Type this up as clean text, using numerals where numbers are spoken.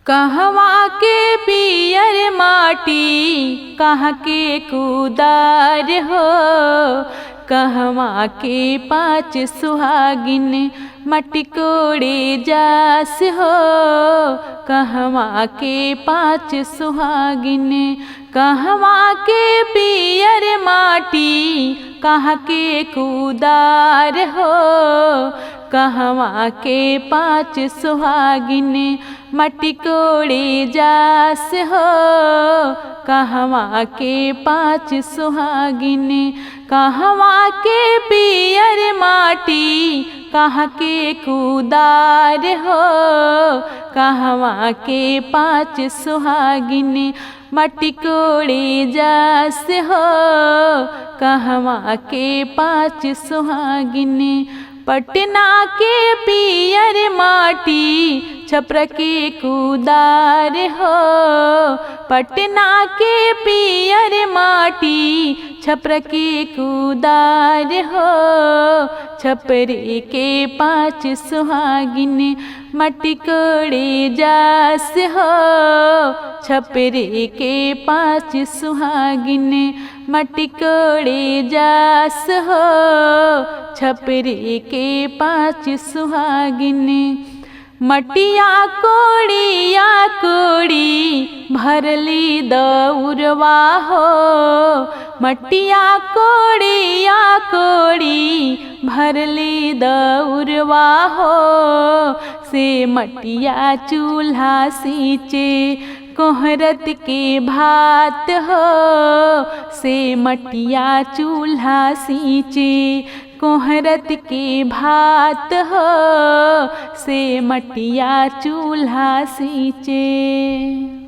कहवा के पियर माटी कहाँ के कुदार हो, कहवा के पाँच सुहागिन मटी कोड़े जास हो, कहवा के पाँच सुहागिन। कहवा के पियर माटी कहाँ के कुदार हो, कहवा के पाँच सुहागिन मटी कोड़े जास हो, कहवा के पाँच सुहागिन। कहवा के पियर माटी कहाँ के कुदार हो, कहवा के पाँच सुहागिन मटी कोड़े जास हो, कहवा के पाँच सुहागिन। पटना के पियर माटी छपरा के कुदार हो, पटना के पियर माटी छपरा के कुदार हो, छपरे के पाँच सुहागिन मटी कोड़े जास हो, छपरे के पाँच सुहागिन मटी कोड़े जास हो, छपरे के पाँच सुहागिन। मटिया कोड़िया कोड़ी भरली दौरवा हो, मटिया कोड़िया कोड़ी भरली दौरवा हो, से मटिया चूल्हा सींचे कोहरत के भात हो, से मटिया चूल्हा सींचे कोहरत के भात हो, से मटिया चूल्हा सींचे।